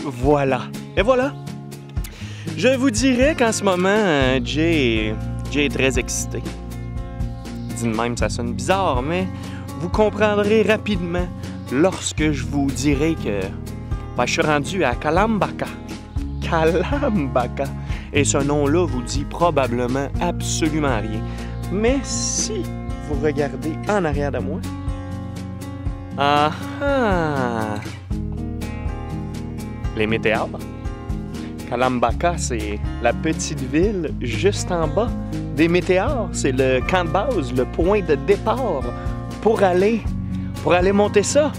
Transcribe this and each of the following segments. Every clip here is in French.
voilà. Et voilà. Je vous dirais qu'en ce moment, Jay est très excité. Dit de même, ça sonne bizarre, mais vous comprendrez rapidement lorsque je vous dirai que je suis rendu à Kalambaka. Kalambaka. Et ce nom-là vous dit probablement absolument rien. Mais si vous regardez en arrière de moi... Ah ah! Les météores. Kalambaka, c'est la petite ville juste en bas des météores. C'est le camp de base, le point de départ pour aller monter ça.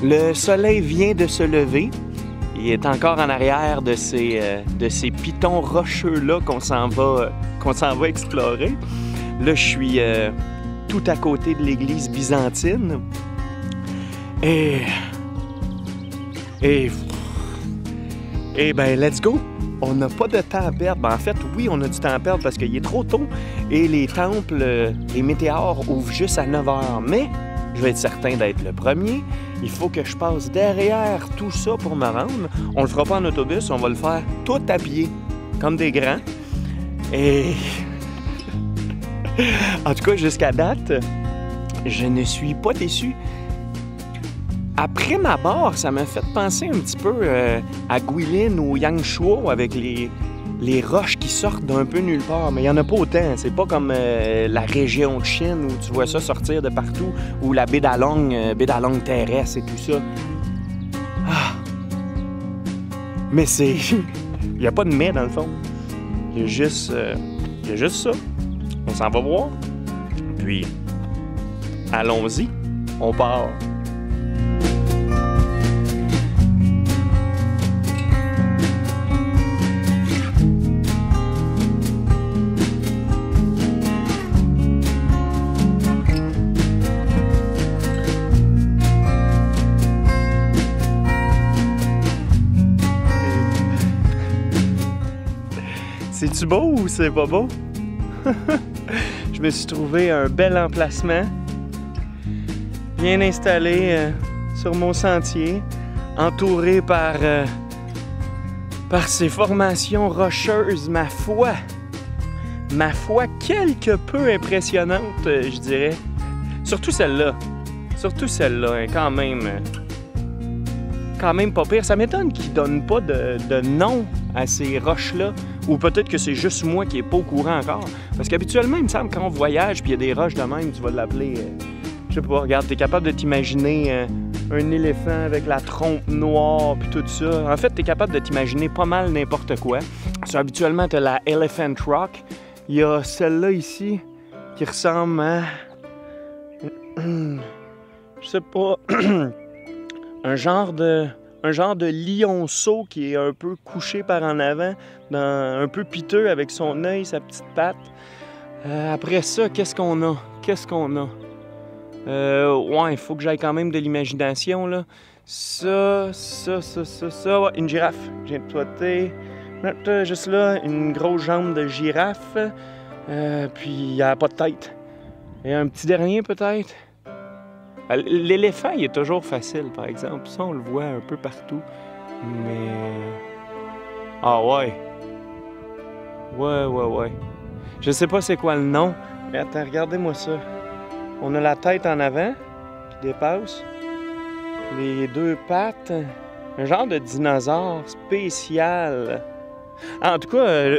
Le soleil vient de se lever. Il est encore en arrière de ces pitons rocheux-là qu'on s'en va explorer. Là, je suis tout à côté de l'église byzantine. Et ben, let's go! On n'a pas de temps à perdre. Ben, en fait, oui, on a du temps à perdre parce qu'il est trop tôt et les temples, les météores ouvrent juste à 9 h. Mais je vais être certain d'être le premier. Il faut que je passe derrière tout ça pour me rendre. On le fera pas en autobus, on va le faire tout à pied, comme des grands. Et en tout cas, jusqu'à date, je ne suis pas déçu. Après ma barre, ça m'a fait penser un petit peu à Guilin ou Yangshuo avec les roches qui sortent d'un peu nulle part. Mais il n'y en a pas autant. C'est pas comme la région de Chine où tu vois ça sortir de partout, ou la baie d'Along terrestre et tout ça. Ah. Mais c'est... Il n'y a pas de mais dans le fond. Il y a juste ça. On s'en va voir. Puis, allons-y. On part. C'est-tu beau ou c'est pas beau? Je me suis trouvé un bel emplacement, bien installé sur mon sentier, entouré par ces formations rocheuses, ma foi, quelque peu impressionnante, je dirais. Surtout celle-là, hein, quand même pas pire. Ça m'étonne qu'ils donnent pas de nom à ces roches-là. Ou peut-être que c'est juste moi qui n'est pas au courant encore. Parce qu'habituellement, il me semble, quand on voyage puis il y a des roches de même, tu vas l'appeler... je sais pas, regarde, t'es capable de t'imaginer un éléphant avec la trompe noire puis tout ça. En fait, t'es capable de t'imaginer pas mal n'importe quoi. So, habituellement, t'as la Elephant Rock. Il y a celle-là ici qui ressemble à... je sais pas... un genre de lionceau qui est un peu couché par en avant, un peu piteux avec son œil, sa petite patte. Après ça, qu'est-ce qu'on a? Ouais, il faut que j'aille quand même de l'imagination, là. Ça, ouais, une girafe. J'ai ploté. Juste là, une grosse jambe de girafe. Puis il n'y a pas de tête. Et un petit dernier, peut-être? L'éléphant, il est toujours facile, par exemple. Ça, on le voit un peu partout. Mais... Ah ouais. Ouais. Je sais pas c'est quoi le nom. Mais attends, regardez-moi ça. On a la tête en avant, qui dépasse. Les deux pattes. Un genre de dinosaure spécial. En tout cas...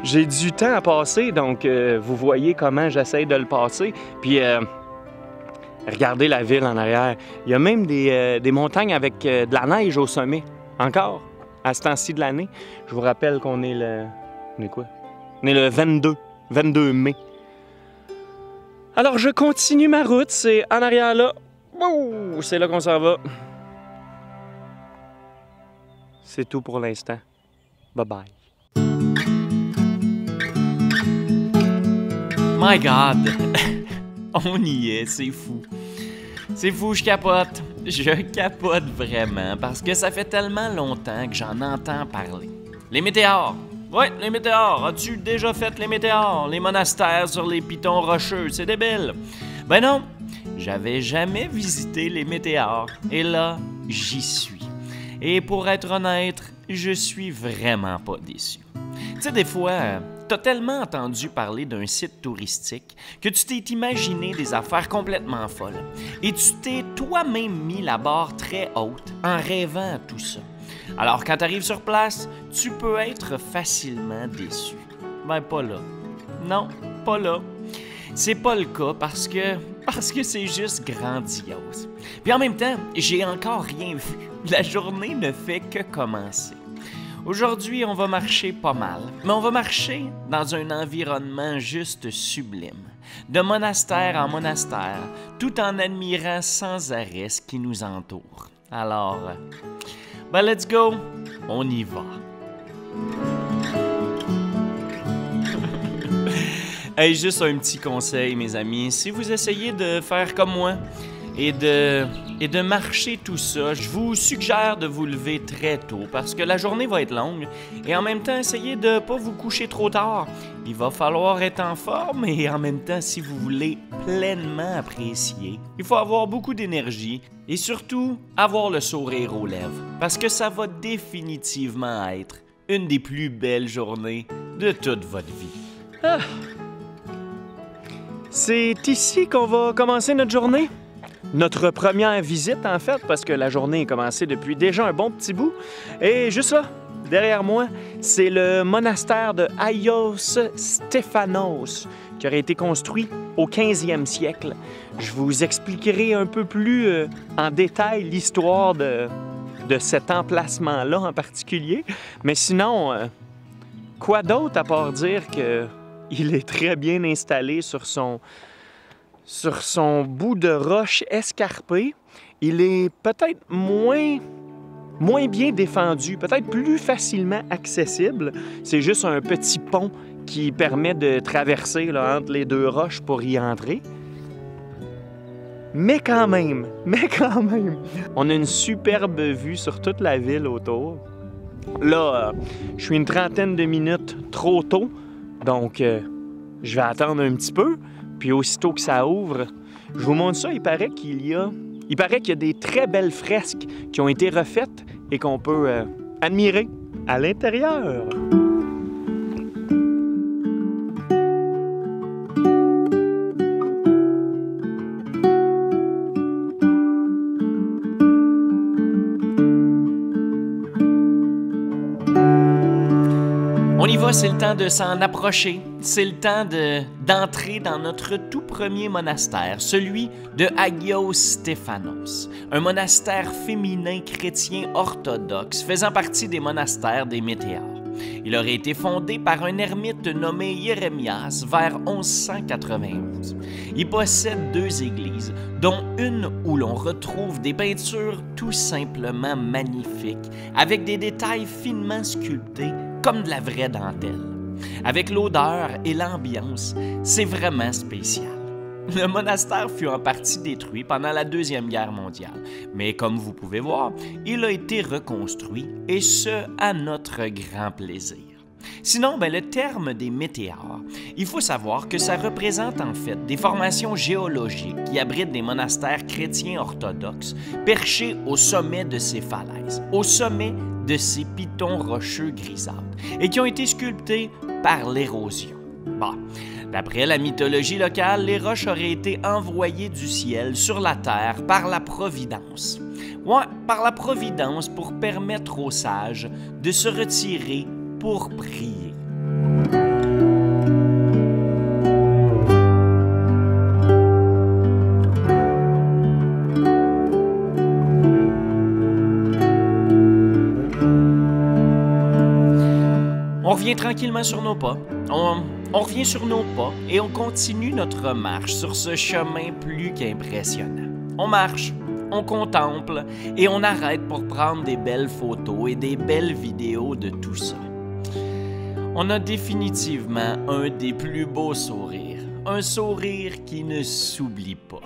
j'ai du temps à passer, donc vous voyez comment j'essaie de le passer. Puis... regardez la ville en arrière. Il y a même des montagnes avec de la neige au sommet. Encore, à ce temps-ci de l'année. Je vous rappelle qu'on est le... On est quoi? On est le 22 mai. Alors, je continue ma route. C'est en arrière là. Ouh, c'est là qu'on s'en va. C'est tout pour l'instant. Bye-bye. My God! On y est, c'est fou. C'est fou, je capote. Je capote vraiment parce que ça fait tellement longtemps que j'en entends parler. Les météores. Ouais, les météores. As-tu déjà fait les météores? Les monastères sur les pitons rocheux, c'est débile. Ben non. J'avais jamais visité les météores et là, j'y suis. Et pour être honnête, je suis vraiment pas déçu. Tu sais, des fois, t'as tellement entendu parler d'un site touristique que tu t'es imaginé des affaires complètement folles et tu t'es toi-même mis la barre très haute en rêvant à tout ça. Alors, quand t'arrives sur place, tu peux être facilement déçu. Ben, pas là. Non, pas là. C'est pas le cas parce que c'est juste grandiose. Puis en même temps, j'ai encore rien vu. La journée ne fait que commencer. Aujourd'hui, on va marcher pas mal, mais on va marcher dans un environnement juste sublime, de monastère en monastère, tout en admirant sans arrêt ce qui nous entoure. Alors, ben let's go, on y va. Hey, juste un petit conseil, mes amis. Si vous essayez de faire comme moi et de marcher tout ça, je vous suggère de vous lever très tôt parce que la journée va être longue et en même temps, essayez de ne pas vous coucher trop tard. Il va falloir être en forme et en même temps, si vous voulez pleinement apprécier, il faut avoir beaucoup d'énergie et surtout avoir le sourire aux lèvres parce que ça va définitivement être une des plus belles journées de toute votre vie. Ah. C'est ici qu'on va commencer notre journée. Notre première visite, en fait, parce que la journée est commencée depuis déjà un bon petit bout. Et juste là, derrière moi, c'est le monastère de Agios Stéphanos, qui aurait été construit au 15e siècle. Je vous expliquerai un peu plus en détail l'histoire de cet emplacement-là en particulier. Mais sinon, quoi d'autre à part dire qu'il est très bien installé sur son bout de roche escarpé. Il est peut-être moins bien défendu, peut-être plus facilement accessible. C'est juste un petit pont qui permet de traverser là, entre les deux roches pour y entrer. Mais quand même, on a une superbe vue sur toute la ville autour. Là, je suis une trentaine de minutes trop tôt, donc je vais attendre un petit peu. Puis aussitôt que ça ouvre, je vous montre ça, il paraît qu'il y a des très belles fresques qui ont été refaites et qu'on peut admirer à l'intérieur. On y va, c'est le temps de s'en approcher. C'est le temps d'entrer dans notre tout premier monastère, celui de Agios Stéphanos, un monastère féminin chrétien orthodoxe faisant partie des monastères des météores. Il aurait été fondé par un ermite nommé Jérémias vers 1191. Il possède 2 églises, dont une où l'on retrouve des peintures tout simplement magnifiques, avec des détails finement sculptés comme de la vraie dentelle. Avec l'odeur et l'ambiance, c'est vraiment spécial. Le monastère fut en partie détruit pendant la Deuxième Guerre mondiale, mais comme vous pouvez voir, il a été reconstruit, et ce, à notre grand plaisir. Sinon, le terme des météores, il faut savoir que ça représente en fait des formations géologiques qui abritent des monastères chrétiens orthodoxes perchés au sommet de ces falaises, au sommet de ces pitons rocheux grisâtres, et qui ont été sculptés par l'érosion. Bon, d'après la mythologie locale, les roches auraient été envoyées du ciel sur la terre par la Providence. Ouais, par la Providence pour permettre aux sages de se retirer pour prier. On revient tranquillement sur nos pas. On revient sur nos pas et on continue notre marche sur ce chemin plus qu'impressionnant. On marche, on contemple et on arrête pour prendre des belles photos et des belles vidéos de tout ça. On a définitivement un des plus beaux sourires. Un sourire qui ne s'oublie pas.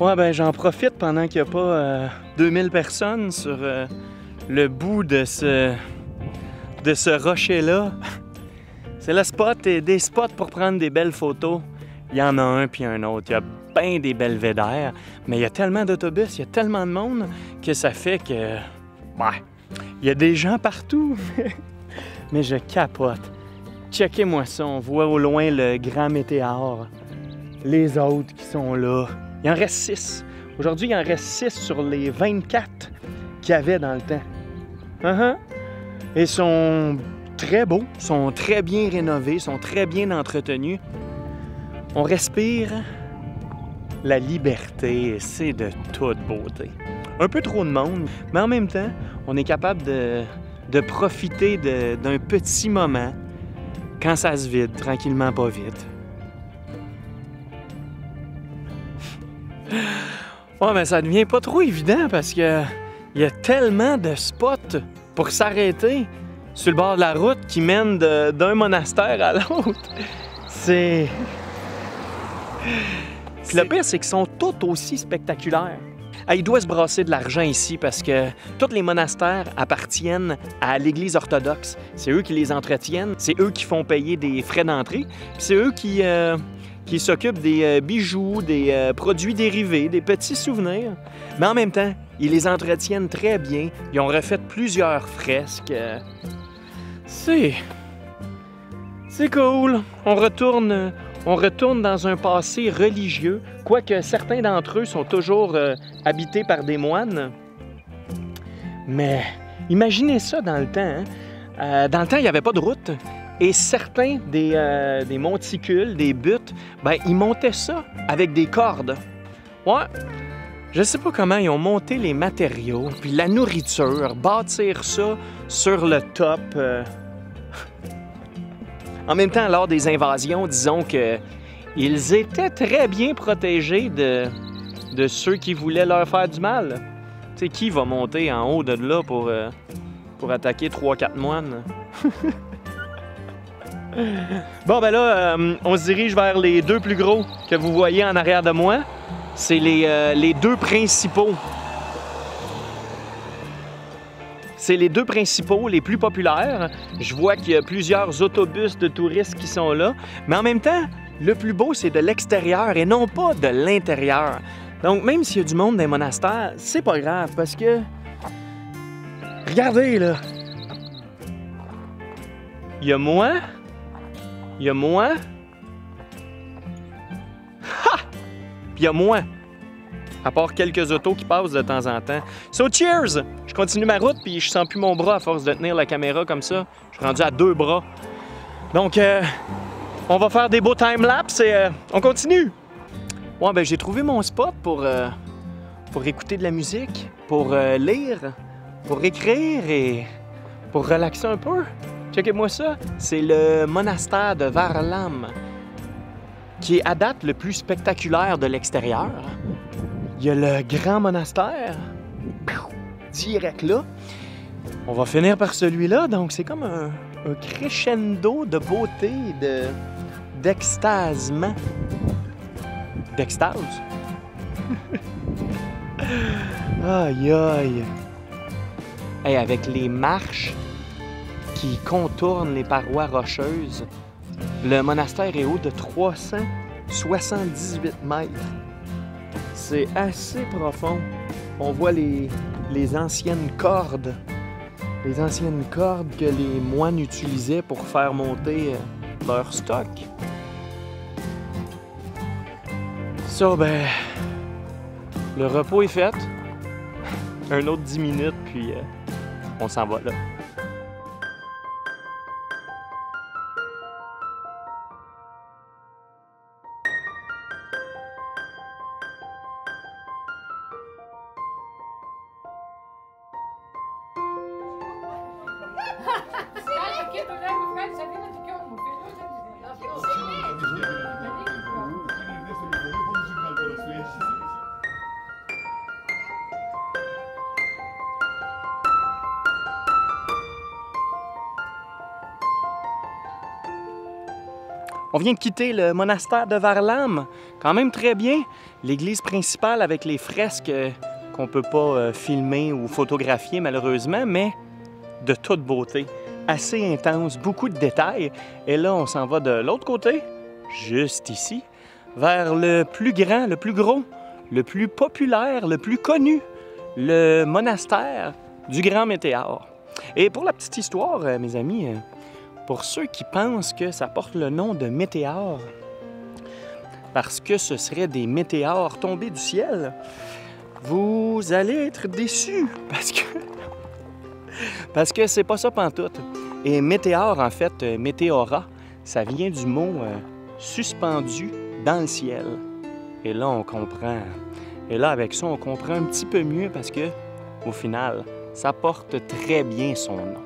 Ouais, ben j'en profite pendant qu'il n'y a pas 2000 personnes sur le bout de ce rocher-là. C'est le spot et des spots pour prendre des belles photos. Il y en a un puis un autre. Il y a bien des belvédères, mais il y a tellement d'autobus, il y a tellement de monde que ça fait que... Ouais, il y a des gens partout. Mais je capote. Checkez-moi ça, on voit au loin le grand météore. Les autres qui sont là. Il en reste 6. Aujourd'hui, il en reste 6 sur les 24 qu'il y avait dans le temps. Et sont très beaux, sont très bien rénovés, sont très bien entretenus. On respire la liberté, c'est de toute beauté. Un peu trop de monde, mais en même temps, on est capable de profiter d'un petit moment quand ça se vide, tranquillement, pas vite. Ouais, mais ça devient pas trop évident parce que il y a tellement de spots pour s'arrêter sur le bord de la route qui mènent d'un monastère à l'autre. C'est... Le pire, c'est qu'ils sont tous aussi spectaculaires. Il doit se brasser de l'argent ici parce que tous les monastères appartiennent à l'Église orthodoxe. C'est eux qui les entretiennent, c'est eux qui font payer des frais d'entrée, c'est eux qui s'occupent des bijoux, des produits dérivés, des petits souvenirs. Mais en même temps, ils les entretiennent très bien. Ils ont refait plusieurs fresques. C'est cool. On retourne dans un passé religieux, quoique certains d'entre eux sont toujours habités par des moines. Mais imaginez ça dans le temps. Hein? Dans le temps, il n'y avait pas de route. Et certains des monticules, des buttes, ben, ils montaient ça avec des cordes. Ouais, je sais pas comment ils ont monté les matériaux, puis la nourriture, bâtir ça sur le top. En même temps, lors des invasions, disons que ils étaient très bien protégés de ceux qui voulaient leur faire du mal. Tu sais, qui va monter en haut de là pour attaquer 3-4 moines? Bon, ben là, on se dirige vers les deux plus gros que vous voyez en arrière de moi. C'est les deux principaux. C'est les deux principaux, les plus populaires. Je vois qu'il y a plusieurs autobus de touristes qui sont là. Mais en même temps, le plus beau, c'est de l'extérieur et non pas de l'intérieur. Donc, même s'il y a du monde dans les monastères, c'est pas grave parce que... Regardez, là! Il y a moi... Il y a moi. Ha! Puis il y a moi. À part quelques autos qui passent de temps en temps. So, cheers! Je continue ma route, puis je sens plus mon bras à force de tenir la caméra comme ça. Je suis rendu à 2 bras. Donc, on va faire des beaux time-lapse et on continue! Ouais, ben j'ai trouvé mon spot pour écouter de la musique, pour lire, pour écrire et pour relaxer un peu. Checkez-moi ça, c'est le monastère de Varlam, qui est à date le plus spectaculaire de l'extérieur. Il y a le grand monastère, direct là. On va finir par celui-là, donc c'est comme un crescendo de beauté, d'extasement. D'extase? Aïe aïe! Hey, avec les marches qui contournent les parois rocheuses, le monastère est haut de 378 mètres. C'est assez profond. On voit les anciennes cordes. Les anciennes cordes que les moines utilisaient pour faire monter leur stock. Ça, ben, le repos est fait. Un autre 10 minutes, puis on s'en va là. On vient de quitter le monastère de Varlam, quand même très bien. L'église principale avec les fresques qu'on peut pas filmer ou photographier malheureusement, mais de toute beauté, assez intense, beaucoup de détails. Et là, on s'en va de l'autre côté, juste ici, vers le plus grand, le plus gros, le plus populaire, le plus connu, le monastère du Grand Météore. Et pour la petite histoire, mes amis, pour ceux qui pensent que ça porte le nom de météore, parce que ce serait des météores tombés du ciel, vous allez être déçus, parce que c'est pas ça pantoute. Et météore, en fait, météora, ça vient du mot suspendu dans le ciel. Et là, on comprend. Et là, avec ça, on comprend un petit peu mieux parce que, au final, ça porte très bien son nom.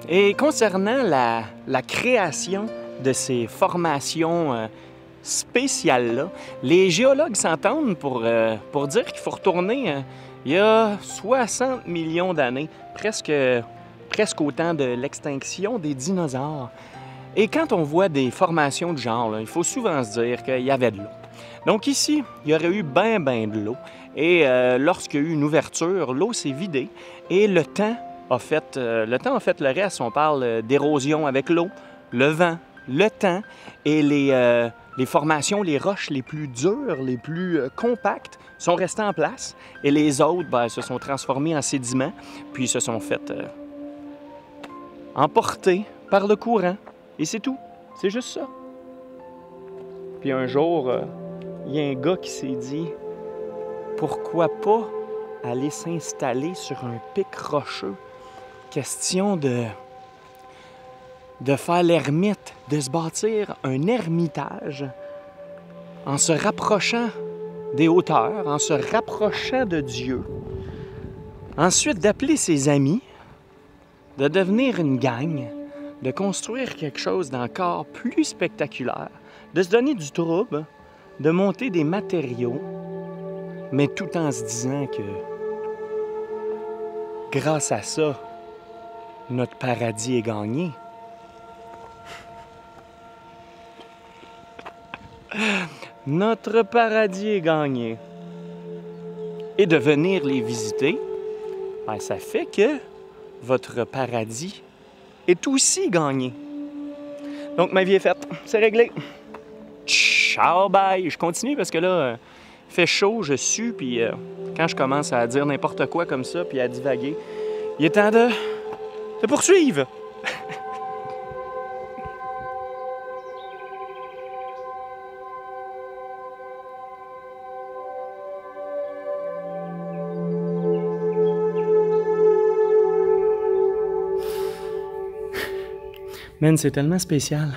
Et concernant la création de ces formations spéciales-là, les géologues s'entendent pour dire qu'il faut retourner il y a 60 millions d'années, presque au temps de l'extinction des dinosaures. Et quand on voit des formations de genre, là, il faut souvent se dire qu'il y avait de l'eau. Donc ici, il y aurait eu ben de l'eau. Et lorsqu'il y a eu une ouverture, l'eau s'est vidée et le temps a fait le reste. On parle d'érosion avec l'eau, le vent, le temps et les formations, les roches les plus dures, les plus compactes sont restées en place et les autres se sont transformées en sédiments puis se sont faites emporter par le courant. Et c'est tout. C'est juste ça. Puis un jour, il y a un gars qui s'est dit « Pourquoi pas aller s'installer sur un pic rocheux? Question de faire l'ermite, de se bâtir un ermitage en se rapprochant des hauteurs, en se rapprochant de Dieu. Ensuite, d'appeler ses amis, de devenir une gang, de construire quelque chose d'encore plus spectaculaire, de se donner du trouble, de monter des matériaux, mais tout en se disant que grâce à ça, notre paradis est gagné. Notre paradis est gagné. Et de venir les visiter, ça fait que votre paradis est aussi gagné. Donc, ma vie est faite. C'est réglé. Ciao, bye! Je continue parce que là, il fait chaud, je sue, puis quand je commence à dire n'importe quoi comme ça, puis à divaguer, il est temps de poursuivre! Man, c'est tellement spécial.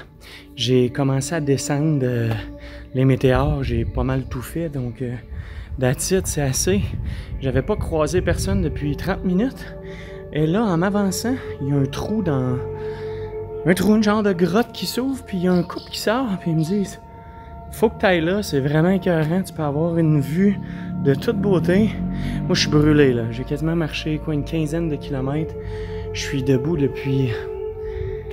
J'ai commencé à descendre les météores, j'ai pas mal tout fait, donc that's it, c'est assez. J'avais pas croisé personne depuis 30 minutes. Et là, en m'avançant, il y a un trou, une genre de grotte qui s'ouvre, puis il y a un couple qui sort, puis ils me disent « Faut que t'ailles là, c'est vraiment écœurant, tu peux avoir une vue de toute beauté. » Moi, je suis brûlé, là. J'ai quasiment marché, une quinzaine de kilomètres. Je suis debout depuis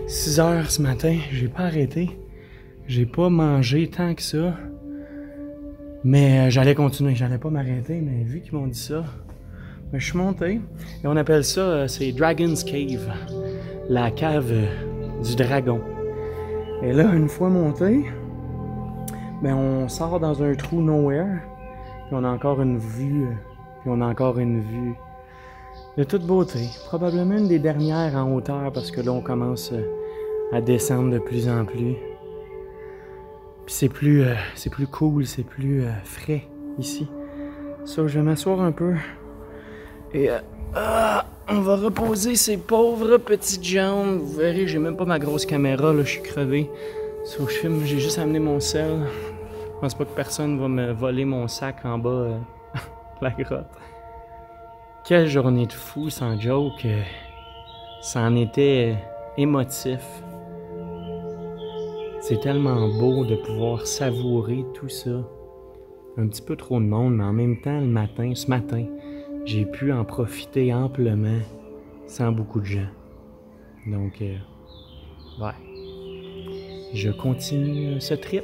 6 heures ce matin, j'ai pas arrêté. J'ai pas mangé tant que ça. Mais j'allais continuer, j'allais pas m'arrêter, mais vu qu'ils m'ont dit ça, je suis monté. Et on appelle ça, c'est Dragon's Cave, la cave du dragon. Et là, une fois monté, on sort dans un trou nowhere, puis on a encore une vue, de toute beauté. Probablement une des dernières en hauteur, parce que là, on commence à descendre de plus en plus. Puis c'est plus cool, c'est plus frais ici. Ça, je vais m'asseoir un peu. Et on va reposer ces pauvres petites jambes. Vous verrez, j'ai même pas ma grosse caméra, là, je suis crevé. So, je filme, j'ai juste amené mon sel. Je pense pas que personne va me voler mon sac en bas de la grotte. Quelle journée de fou, sans joke. Ça en était émotif. C'est tellement beau de pouvoir savourer tout ça. Un petit peu trop de monde, mais en même temps, ce matin, j'ai pu en profiter amplement, sans beaucoup de gens. Donc, ouais. je continue ce trip.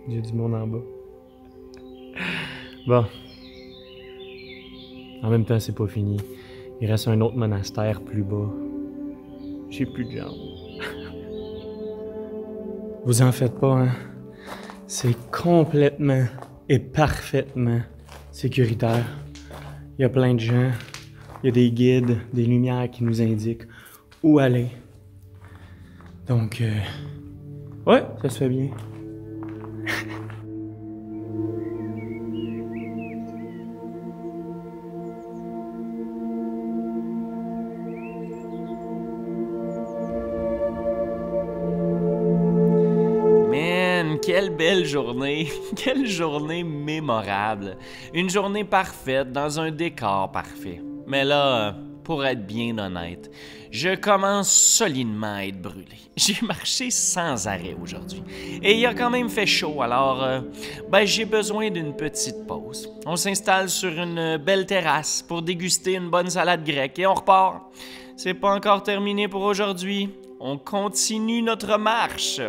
Il y a du monde en bas. Bon. En même temps, c'est pas fini. Il reste un autre monastère plus bas. J'ai plus de jambes. Vous en faites pas, hein? C'est complètement et parfaitement sécuritaire. Il y a plein de gens, il y a des guides, des lumières qui nous indiquent où aller. Donc, ouais, ça se fait bien. Quelle belle journée, quelle journée mémorable. Une journée parfaite dans un décor parfait. Mais là, pour être bien honnête, je commence solidement à être brûlé. J'ai marché sans arrêt aujourd'hui. Et il a quand même fait chaud, alors j'ai besoin d'une petite pause. On s'installe sur une belle terrasse pour déguster une bonne salade grecque et on repart. C'est pas encore terminé pour aujourd'hui. On continue notre marche.